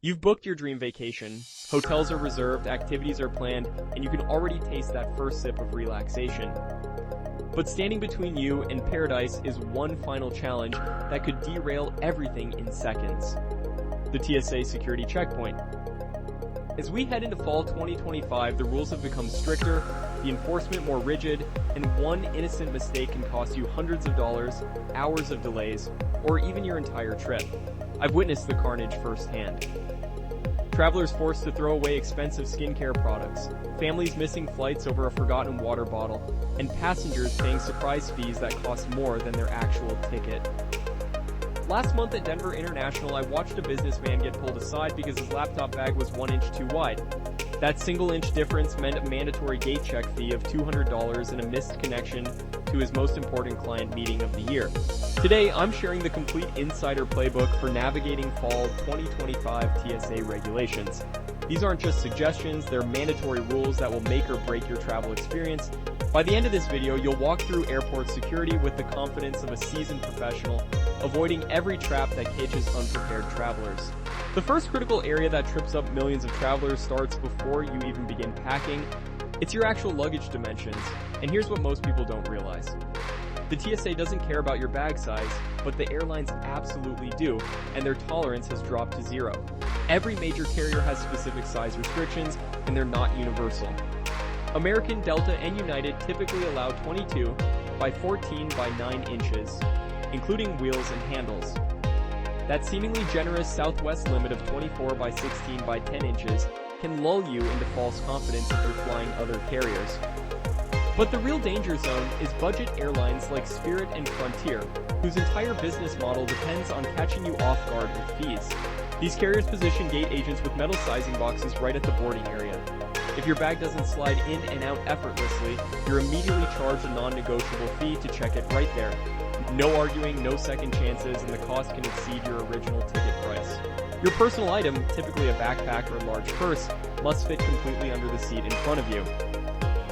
You've booked your dream vacation, hotels are reserved, activities are planned, and you can already taste that first sip of relaxation. But standing between you and paradise is one final challenge that could derail everything in seconds: the TSA security checkpoint. As we head into fall 2025, the rules have become stricter, the enforcement more rigid, and one innocent mistake can cost you hundreds of dollars, hours of delays, or even your entire trip. I've witnessed the carnage firsthand. Travelers forced to throw away expensive skincare products, families missing flights over a forgotten water bottle, and passengers paying surprise fees that cost more than their actual ticket. Last month at Denver International, I watched a businessman get pulled aside because his laptop bag was 1 inch too wide. That single-inch difference meant a mandatory gate check fee of $200 and a missed connection to his most important client meeting of the year. Today, I'm sharing the complete insider playbook for navigating fall 2025 TSA regulations. These aren't just suggestions, they're mandatory rules that will make or break your travel experience. By the end of this video, you'll walk through airport security with the confidence of a seasoned professional, avoiding every trap that catches unprepared travelers. The first critical area that trips up millions of travelers starts before you even begin packing. It's your actual luggage dimensions, and here's what most people don't realize. The TSA doesn't care about your bag size, but the airlines absolutely do, and their tolerance has dropped to 0. Every major carrier has specific size restrictions, and they're not universal. American, Delta, and United typically allow 22 by 14 by 9 inches, including wheels and handles. That seemingly generous Southwest limit of 24 by 16 by 10 inches can lull you into false confidence if you're flying other carriers. But the real danger zone is budget airlines like Spirit and Frontier, whose entire business model depends on catching you off guard with fees. These carriers position gate agents with metal sizing boxes right at the boarding area. If your bag doesn't slide in and out effortlessly, you're immediately charged a non-negotiable fee to check it right there. No arguing, no second chances, and the cost can exceed your original ticket price. Your personal item, typically a backpack or large purse, must fit completely under the seat in front of you.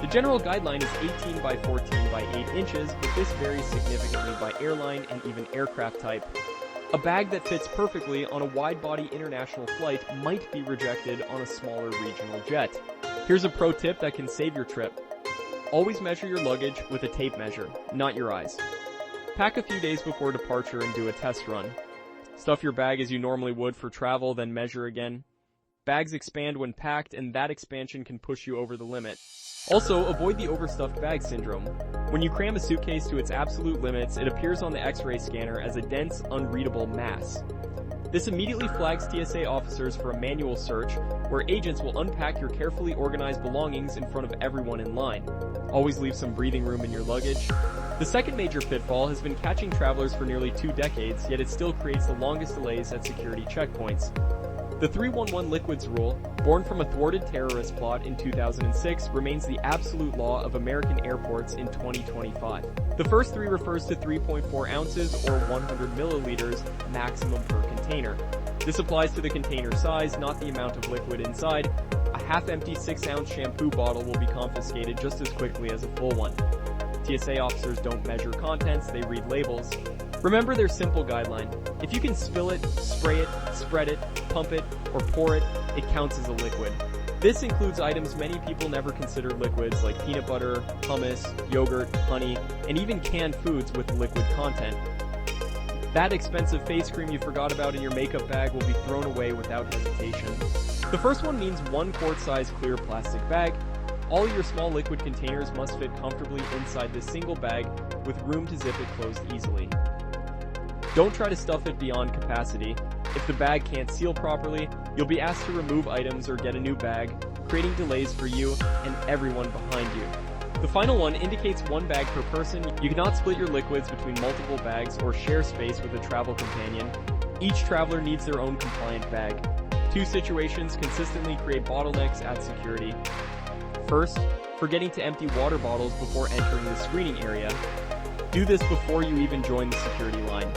The general guideline is 18 by 14 by 8 inches, but this varies significantly by airline and even aircraft type. A bag that fits perfectly on a wide-body international flight might be rejected on a smaller regional jet. Here's a pro tip that can save your trip. Always measure your luggage with a tape measure, not your eyes. Pack a few days before departure and do a test run. Stuff your bag as you normally would for travel, then measure again. Bags expand when packed, and that expansion can push you over the limit. Also, avoid the overstuffed bag syndrome. When you cram a suitcase to its absolute limits, it appears on the X-ray scanner as a dense, unreadable mass. This immediately flags TSA officers for a manual search, where agents will unpack your carefully organized belongings in front of everyone in line. Always leave some breathing room in your luggage. The second major pitfall has been catching travelers for nearly 2 decades, yet it still creates the longest delays at security checkpoints. The 311 liquids rule, born from a thwarted terrorist plot in 2006, remains the absolute law of American airports in 2025. The first 3 refers to 3.4 ounces or 100 milliliters maximum per container. This applies to the container size, not the amount of liquid inside. A half-empty 6-ounce shampoo bottle will be confiscated just as quickly as a full one. TSA officers don't measure contents, they read labels. Remember their simple guideline: if you can spill it, spray it, spread it, pump it, or pour it, it counts as a liquid. This includes items many people never consider liquids, like peanut butter, hummus, yogurt, honey, and even canned foods with liquid content. That expensive face cream you forgot about in your makeup bag will be thrown away without hesitation. The first one means 1 quart-size clear plastic bag. All your small liquid containers must fit comfortably inside this single bag with room to zip it closed easily. Don't try to stuff it beyond capacity. If the bag can't seal properly, you'll be asked to remove items or get a new bag, creating delays for you and everyone behind you. The final one indicates 1 bag per person. You cannot split your liquids between multiple bags or share space with a travel companion. Each traveler needs their own compliant bag. 2 situations consistently create bottlenecks at security. First, forgetting to empty water bottles before entering the screening area. Do this before you even join the security line.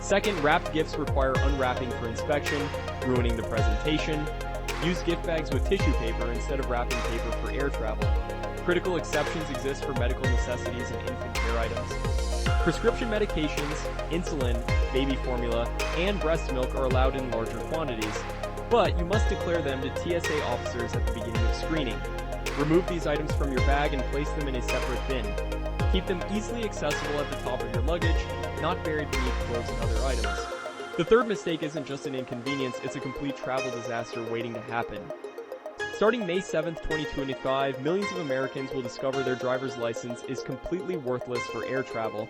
Second, wrapped gifts require unwrapping for inspection, ruining the presentation. Use gift bags with tissue paper instead of wrapping paper for air travel. Critical exceptions exist for medical necessities and infant care items. Prescription medications, insulin, baby formula, and breast milk are allowed in larger quantities, but you must declare them to TSA officers at the beginning of screening. Remove these items from your bag and place them in a separate bin. Keep them easily accessible at the top of your luggage, not buried beneath clothes and other items. The third mistake isn't just an inconvenience, it's a complete travel disaster waiting to happen. Starting May 7th, 2025, millions of Americans will discover their driver's license is completely worthless for air travel.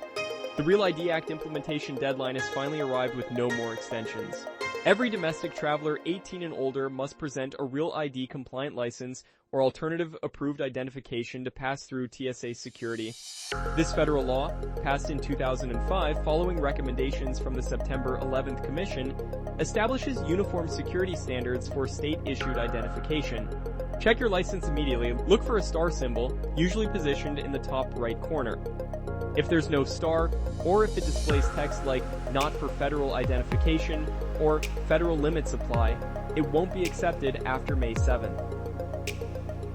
The Real ID Act implementation deadline has finally arrived with no more extensions. Every domestic traveler 18 and older must present a Real ID compliant license or alternative approved identification to pass through TSA security. This federal law, passed in 2005 following recommendations from the September 11th Commission, establishes uniform security standards for state-issued identification. Check your license immediately. Look for a star symbol, usually positioned in the top right corner. If there's no star, or if it displays text like "Not for federal identification" or "Federal limits apply," it won't be accepted after May 7th.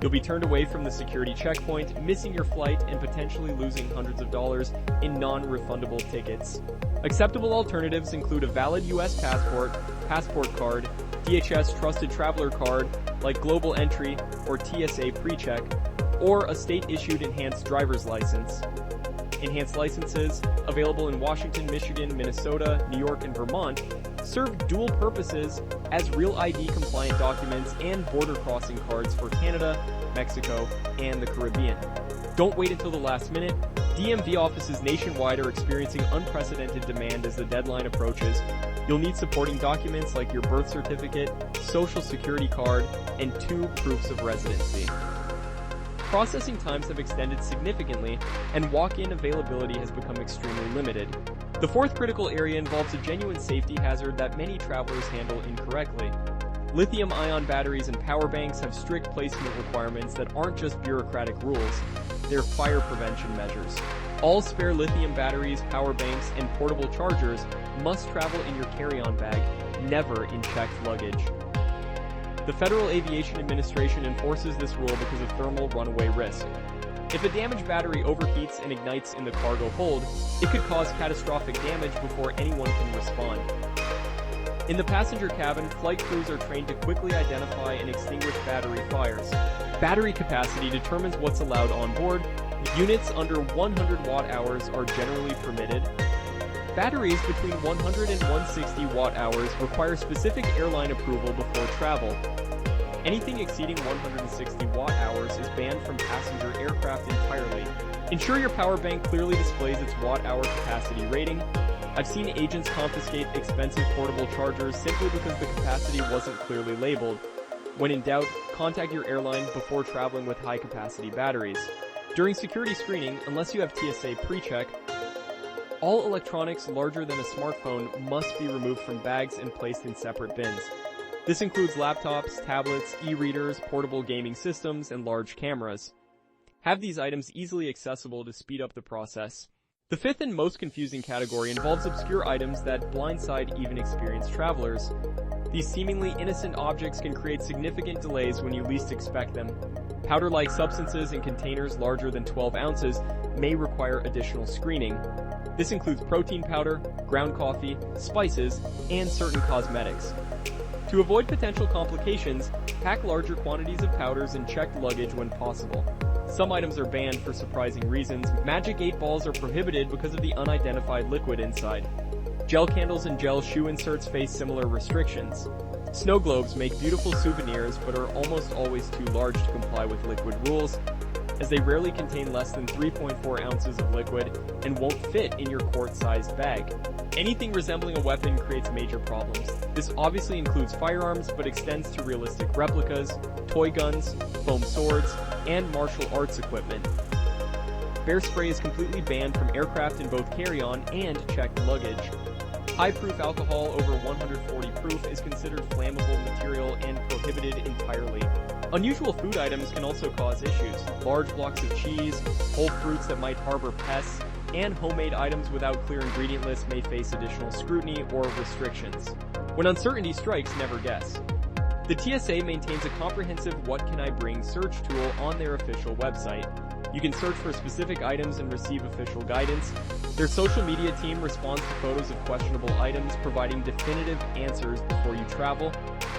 You'll be turned away from the security checkpoint, missing your flight and potentially losing hundreds of dollars in non-refundable tickets. Acceptable alternatives include a valid U.S. passport, passport card, DHS Trusted Traveler Card like Global Entry or TSA PreCheck, or a state-issued enhanced driver's license. Enhanced licenses, available in Washington, Michigan, Minnesota, New York, and Vermont, serve dual purposes as Real ID compliant documents and border crossing cards for Canada, Mexico, and the Caribbean. Don't wait until the last minute. DMV offices nationwide are experiencing unprecedented demand as the deadline approaches. You'll need supporting documents like your birth certificate, social security card, and 2 proofs of residency. Processing times have extended significantly, and walk-in availability has become extremely limited. The fourth critical area involves a genuine safety hazard that many travelers handle incorrectly. Lithium-ion batteries and power banks have strict placement requirements that aren't just bureaucratic rules, they're fire prevention measures. All spare lithium batteries, power banks, and portable chargers must travel in your carry-on bag, never in checked luggage. The Federal Aviation Administration enforces this rule because of thermal runaway risk. If a damaged battery overheats and ignites in the cargo hold, it could cause catastrophic damage before anyone can respond. In the passenger cabin, flight crews are trained to quickly identify and extinguish battery fires. Battery capacity determines what's allowed on board. Units under 100 watt-hours are generally permitted. Batteries between 100 and 160 watt-hours require specific airline approval before travel. Anything exceeding 160 watt-hours is banned from passenger aircraft entirely. Ensure your power bank clearly displays its watt-hour capacity rating. I've seen agents confiscate expensive portable chargers simply because the capacity wasn't clearly labeled. When in doubt, contact your airline before traveling with high-capacity batteries. During security screening, unless you have TSA PreCheck, all electronics larger than a smartphone must be removed from bags and placed in separate bins. This includes laptops, tablets, e-readers, portable gaming systems, and large cameras. Have these items easily accessible to speed up the process. The fifth and most confusing category involves obscure items that blindside even experienced travelers. These seemingly innocent objects can create significant delays when you least expect them. Powder-like substances in containers larger than 12 ounces may require additional screening. This includes protein powder, ground coffee, spices, and certain cosmetics. To avoid potential complications, pack larger quantities of powders in checked luggage when possible. Some items are banned for surprising reasons. Magic 8 balls are prohibited because of the unidentified liquid inside. Gel candles and gel shoe inserts face similar restrictions. Snow globes make beautiful souvenirs but are almost always too large to comply with liquid rules, as they rarely contain less than 3.4 ounces of liquid and won't fit in your quart-sized bag. Anything resembling a weapon creates major problems. This obviously includes firearms, but extends to realistic replicas, toy guns, foam swords, and martial arts equipment. Bear spray is completely banned from aircraft in both carry-on and checked luggage. High-proof alcohol over 140 proof is considered flammable material and prohibited entirely. Unusual food items can also cause issues. Large blocks of cheese, whole fruits that might harbor pests, and homemade items without clear ingredient lists may face additional scrutiny or restrictions. When uncertainty strikes, never guess. The TSA maintains a comprehensive What Can I Bring search tool on their official website. You can search for specific items and receive official guidance. Their social media team responds to photos of questionable items, providing definitive answers before you travel.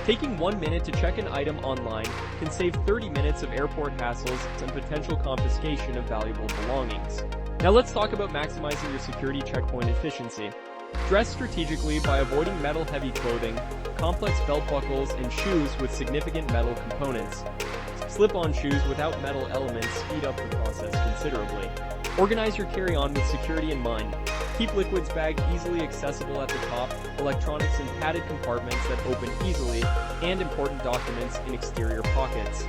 Taking 1 minute to check an item online can save 30 minutes of airport hassles and potential confiscation of valuable belongings. Now let's talk about maximizing your security checkpoint efficiency. Dress strategically by avoiding metal-heavy clothing, complex belt buckles, and shoes with significant metal components. Slip-on shoes without metal elements speed up the process considerably. Organize your carry-on with security in mind. Keep liquids bag easily accessible at the top, electronics in padded compartments that open easily, and important documents in exterior pockets.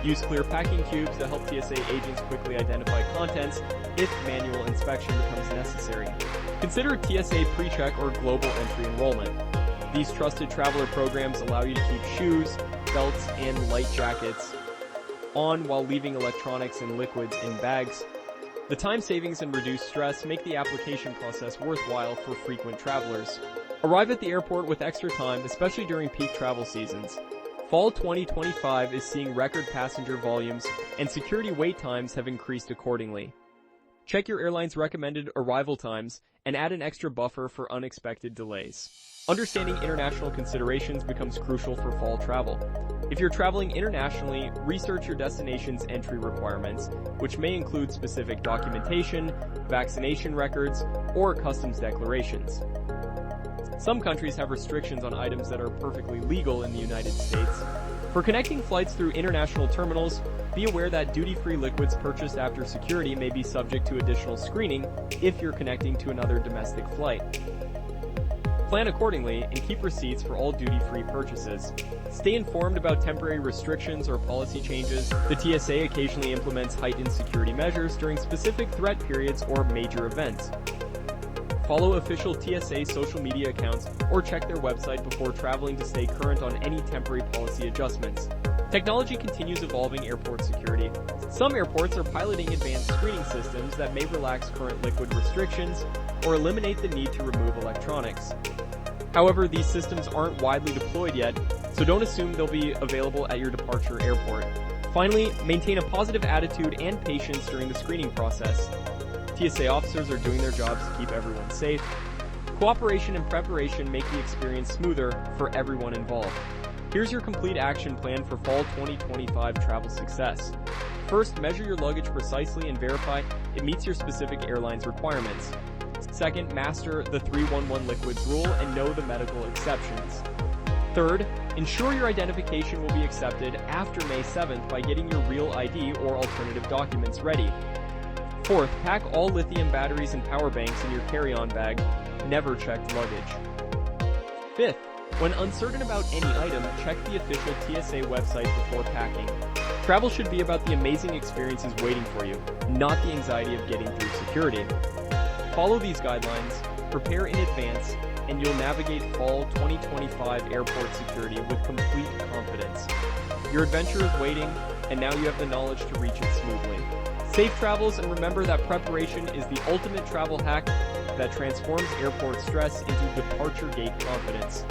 Use clear packing cubes to help TSA agents quickly identify contents if manual inspection becomes necessary. Consider TSA PreCheck or Global Entry Enrollment. These trusted traveler programs allow you to keep shoes, belts, and light jackets on while leaving electronics and liquids in bags. The time savings and reduced stress make the application process worthwhile for frequent travelers. Arrive at the airport with extra time, especially during peak travel seasons. Fall 2025 is seeing record passenger volumes, and security wait times have increased accordingly. Check your airline's recommended arrival times and add an extra buffer for unexpected delays. Understanding international considerations becomes crucial for fall travel. If you're traveling internationally, research your destination's entry requirements, which may include specific documentation, vaccination records, or customs declarations. Some countries have restrictions on items that are perfectly legal in the United States. For connecting flights through international terminals, be aware that duty-free liquids purchased after security may be subject to additional screening if you're connecting to another domestic flight. Plan accordingly and keep receipts for all duty-free purchases. Stay informed about temporary restrictions or policy changes. The TSA occasionally implements heightened security measures during specific threat periods or major events. Follow official TSA social media accounts or check their website before traveling to stay current on any temporary policy adjustments. Technology continues evolving airport security. Some airports are piloting advanced screening systems that may relax current liquid restrictions or eliminate the need to remove electronics. However, these systems aren't widely deployed yet, so don't assume they'll be available at your departure airport. Finally, maintain a positive attitude and patience during the screening process. TSA officers are doing their jobs to keep everyone safe. Cooperation and preparation make the experience smoother for everyone involved. Here's your complete action plan for fall 2025 travel success. First, measure your luggage precisely and verify it meets your specific airline's requirements. Second, master the 311 liquids rule and know the medical exceptions. Third, ensure your identification will be accepted after May 7th by getting your real ID or alternative documents ready. Fourth, pack all lithium batteries and power banks in your carry-on bag. Never check luggage. Fifth, when uncertain about any item, check the official TSA website before packing. Travel should be about the amazing experiences waiting for you, not the anxiety of getting through security. Follow these guidelines, prepare in advance, and you'll navigate fall 2025 airport security with complete confidence. Your adventure is waiting, and now you have the knowledge to reach it smoothly. Safe travels, and remember that preparation is the ultimate travel hack that transforms airport stress into departure gate confidence.